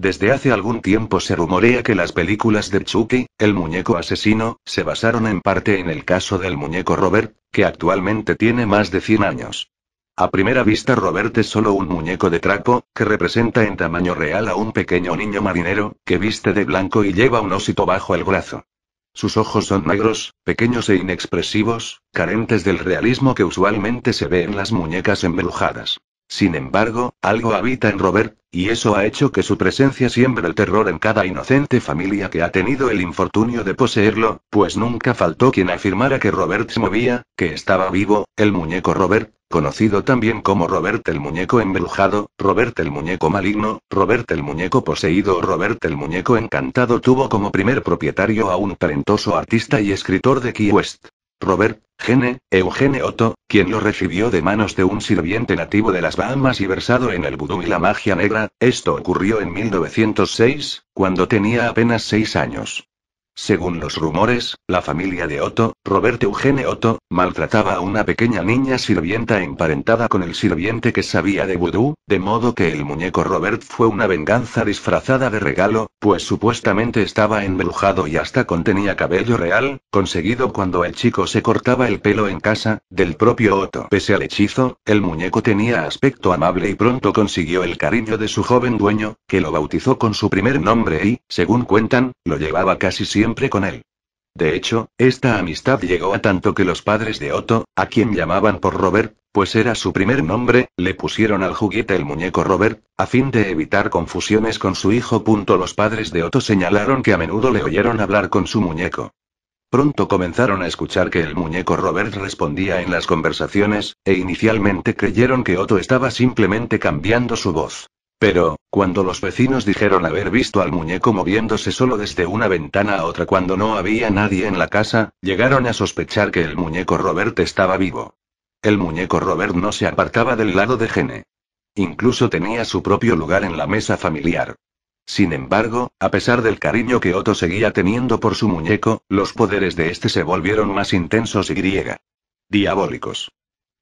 Desde hace algún tiempo se rumorea que las películas de Chucky, el muñeco asesino, se basaron en parte en el caso del muñeco Robert, que actualmente tiene más de 100 años. A primera vista Robert es solo un muñeco de trapo, que representa en tamaño real a un pequeño niño marinero, que viste de blanco y lleva un osito bajo el brazo. Sus ojos son negros, pequeños e inexpresivos, carentes del realismo que usualmente se ve en las muñecas embrujadas. Sin embargo, algo habita en Robert, y eso ha hecho que su presencia siembre el terror en cada inocente familia que ha tenido el infortunio de poseerlo, pues nunca faltó quien afirmara que Robert se movía, que estaba vivo. El muñeco Robert, conocido también como Robert el muñeco embrujado, Robert el muñeco maligno, Robert el muñeco poseído o Robert el muñeco encantado, tuvo como primer propietario a un talentoso artista y escritor de Key West. Robert Eugene Otto, quien lo recibió de manos de un sirviente nativo de las Bahamas y versado en el vudú y la magia negra. Esto ocurrió en 1906, cuando tenía apenas 6 años. Según los rumores, la familia de Otto, Robert Eugene Otto, maltrataba a una pequeña niña sirvienta emparentada con el sirviente que sabía de vudú, de modo que el muñeco Robert fue una venganza disfrazada de regalo, pues supuestamente estaba embrujado y hasta contenía cabello real, conseguido cuando el chico se cortaba el pelo en casa, del propio Otto. Pese al hechizo, el muñeco tenía aspecto amable y pronto consiguió el cariño de su joven dueño, que lo bautizó con su primer nombre y, según cuentan, lo llevaba casi siempre con él. De hecho, esta amistad llegó a tanto que los padres de Otto, a quien llamaban por Robert, pues era su primer nombre, le pusieron al juguete el muñeco Robert, a fin de evitar confusiones con su hijo. Los padres de Otto señalaron que a menudo le oyeron hablar con su muñeco. Pronto comenzaron a escuchar que el muñeco Robert respondía en las conversaciones, e inicialmente creyeron que Otto estaba simplemente cambiando su voz. Pero, cuando los vecinos dijeron haber visto al muñeco moviéndose solo desde una ventana a otra cuando no había nadie en la casa, llegaron a sospechar que el muñeco Robert estaba vivo. El muñeco Robert no se apartaba del lado de Gene. Incluso tenía su propio lugar en la mesa familiar. Sin embargo, a pesar del cariño que Otto seguía teniendo por su muñeco, los poderes de este se volvieron más intensos y diabólicos.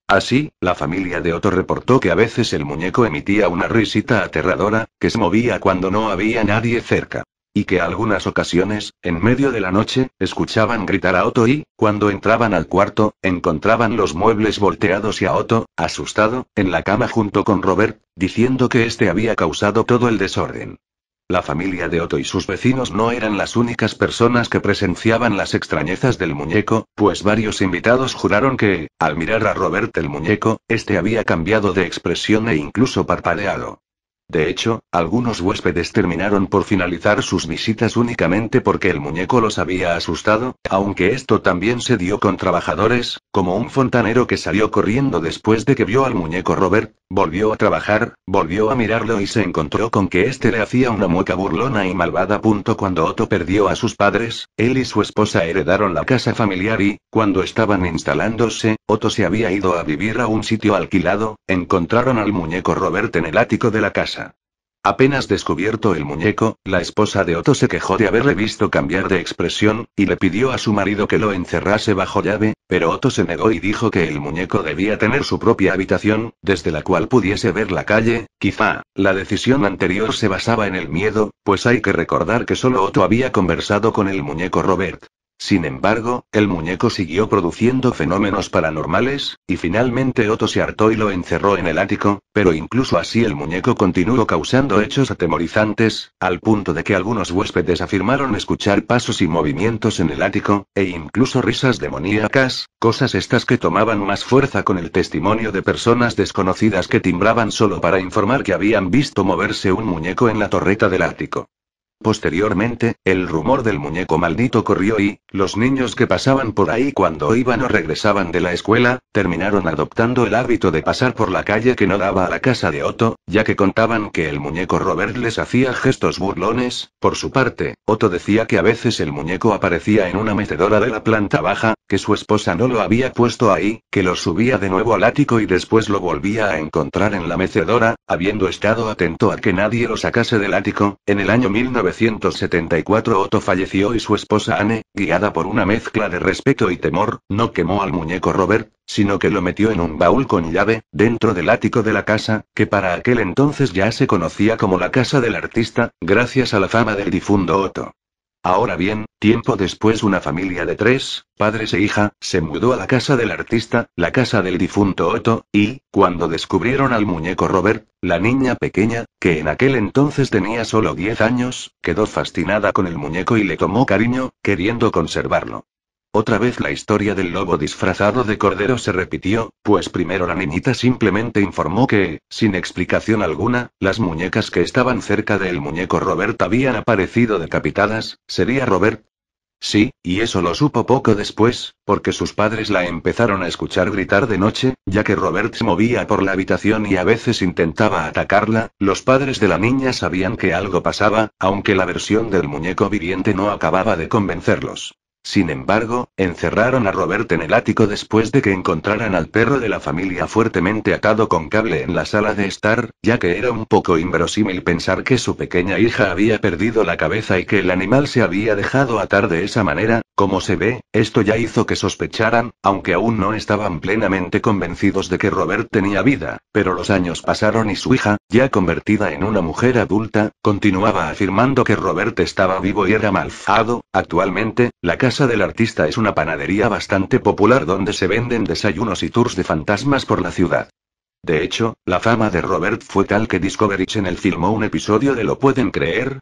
Así, la familia de Otto reportó que a veces el muñeco emitía una risita aterradora, que se movía cuando no había nadie cerca. Y que algunas ocasiones, en medio de la noche, escuchaban gritar a Otto y, cuando entraban al cuarto, encontraban los muebles volteados y a Otto, asustado, en la cama junto con Robert, diciendo que este había causado todo el desorden. La familia de Otto y sus vecinos no eran las únicas personas que presenciaban las extrañezas del muñeco, pues varios invitados juraron que, al mirar a Robert el muñeco, este había cambiado de expresión e incluso parpadeado. De hecho, algunos huéspedes terminaron por finalizar sus visitas únicamente porque el muñeco los había asustado, aunque esto también se dio con trabajadores, como un fontanero que salió corriendo después de que vio al muñeco Robert, volvió a trabajar, volvió a mirarlo y se encontró con que este le hacía una mueca burlona y malvada. Cuando Otto perdió a sus padres, él y su esposa heredaron la casa familiar y, cuando estaban instalándose, Otto se había ido a vivir a un sitio alquilado, encontraron al muñeco Robert en el ático de la casa. Apenas descubierto el muñeco, la esposa de Otto se quejó de haberle visto cambiar de expresión, y le pidió a su marido que lo encerrase bajo llave, pero Otto se negó y dijo que el muñeco debía tener su propia habitación, desde la cual pudiese ver la calle. Quizá, la decisión anterior se basaba en el miedo, pues hay que recordar que solo Otto había conversado con el muñeco Robert. Sin embargo, el muñeco siguió produciendo fenómenos paranormales, y finalmente Otto se hartó y lo encerró en el ático, pero incluso así el muñeco continuó causando hechos atemorizantes, al punto de que algunos huéspedes afirmaron escuchar pasos y movimientos en el ático, e incluso risas demoníacas, cosas estas que tomaban más fuerza con el testimonio de personas desconocidas que timbraban solo para informar que habían visto moverse un muñeco en la torreta del ático. Posteriormente, el rumor del muñeco maldito corrió y, los niños que pasaban por ahí cuando iban o regresaban de la escuela, terminaron adoptando el hábito de pasar por la calle que no daba a la casa de Otto, ya que contaban que el muñeco Robert les hacía gestos burlones. Por su parte, Otto decía que a veces el muñeco aparecía en una mecedora de la planta baja, que su esposa no lo había puesto ahí, que lo subía de nuevo al ático y después lo volvía a encontrar en la mecedora, habiendo estado atento a que nadie lo sacase del ático. En el año 1974 Otto falleció y su esposa Anne, guiada por una mezcla de respeto y temor, no quemó al muñeco Robert, sino que lo metió en un baúl con llave, dentro del ático de la casa, que para aquel entonces ya se conocía como la casa del artista, gracias a la fama del difunto Otto. Ahora bien, tiempo después una familia de 3, padres e hija, se mudó a la casa del artista, la casa del difunto Otto, y, cuando descubrieron al muñeco Robert, la niña pequeña, que en aquel entonces tenía solo 10 años, quedó fascinada con el muñeco y le tomó cariño, queriendo conservarlo. Otra vez la historia del lobo disfrazado de cordero se repitió, pues primero la niñita simplemente informó que, sin explicación alguna, las muñecas que estaban cerca del muñeco Robert habían aparecido decapitadas. ¿Sería Robert? Sí, y eso lo supo poco después, porque sus padres la empezaron a escuchar gritar de noche, ya que Robert se movía por la habitación y a veces intentaba atacarla. Los padres de la niña sabían que algo pasaba, aunque la versión del muñeco viviente no acababa de convencerlos. Sin embargo, encerraron a Robert en el ático después de que encontraran al perro de la familia fuertemente atado con cable en la sala de estar, ya que era un poco inverosímil pensar que su pequeña hija había perdido la cabeza y que el animal se había dejado atar de esa manera. Como se ve, esto ya hizo que sospecharan, aunque aún no estaban plenamente convencidos de que Robert tenía vida, pero los años pasaron y su hija, ya convertida en una mujer adulta, continuaba afirmando que Robert estaba vivo y era malvado. Actualmente, la casa del artista es una panadería bastante popular donde se venden desayunos y tours de fantasmas por la ciudad. De hecho, la fama de Robert fue tal que Discovery Channel filmó un episodio de ¿Lo pueden creer?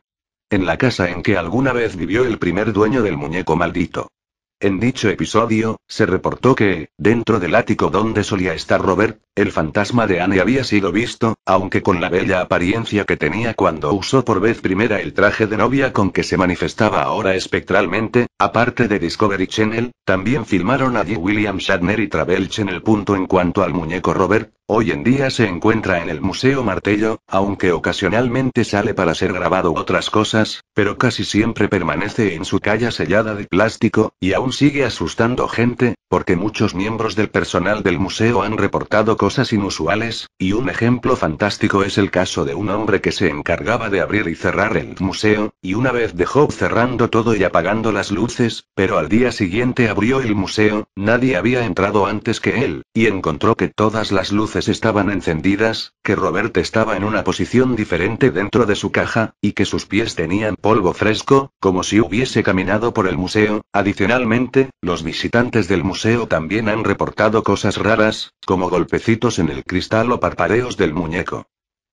En la casa en que alguna vez vivió el primer dueño del muñeco maldito. En dicho episodio, se reportó que, dentro del ático donde solía estar Robert, el fantasma de Anne había sido visto, aunque con la bella apariencia que tenía cuando usó por vez primera el traje de novia con que se manifestaba ahora espectralmente. Aparte de Discovery Channel, también filmaron a J. William Shatner y Travel Channel. En cuanto al muñeco Robert, hoy en día se encuentra en el Museo Martello, aunque ocasionalmente sale para ser grabado otras cosas, pero casi siempre permanece en su caja sellada de plástico, y aún sigue asustando gente, porque muchos miembros del personal del museo han reportado cosas inusuales, y un ejemplo fantástico es el caso de un hombre que se encargaba de abrir y cerrar el museo, y una vez dejó cerrando todo y apagando las luces, pero al día siguiente abrió el museo, nadie había entrado antes que él, y encontró que todas las luces estaban encendidas, que Robert estaba en una posición diferente dentro de su caja, y que sus pies tenían polvo fresco, como si hubiese caminado por el museo. Adicionalmente, los visitantes del museo también han reportado cosas raras, como golpecitos en el cristal o parpadeos del muñeco.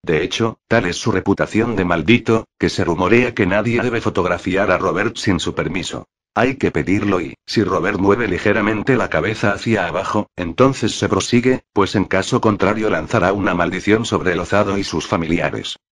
De hecho, tal es su reputación de maldito, que se rumorea que nadie debe fotografiar a Robert sin su permiso. Hay que pedirlo y, si Robert mueve ligeramente la cabeza hacia abajo, entonces se prosigue, pues en caso contrario lanzará una maldición sobre el ozado y sus familiares.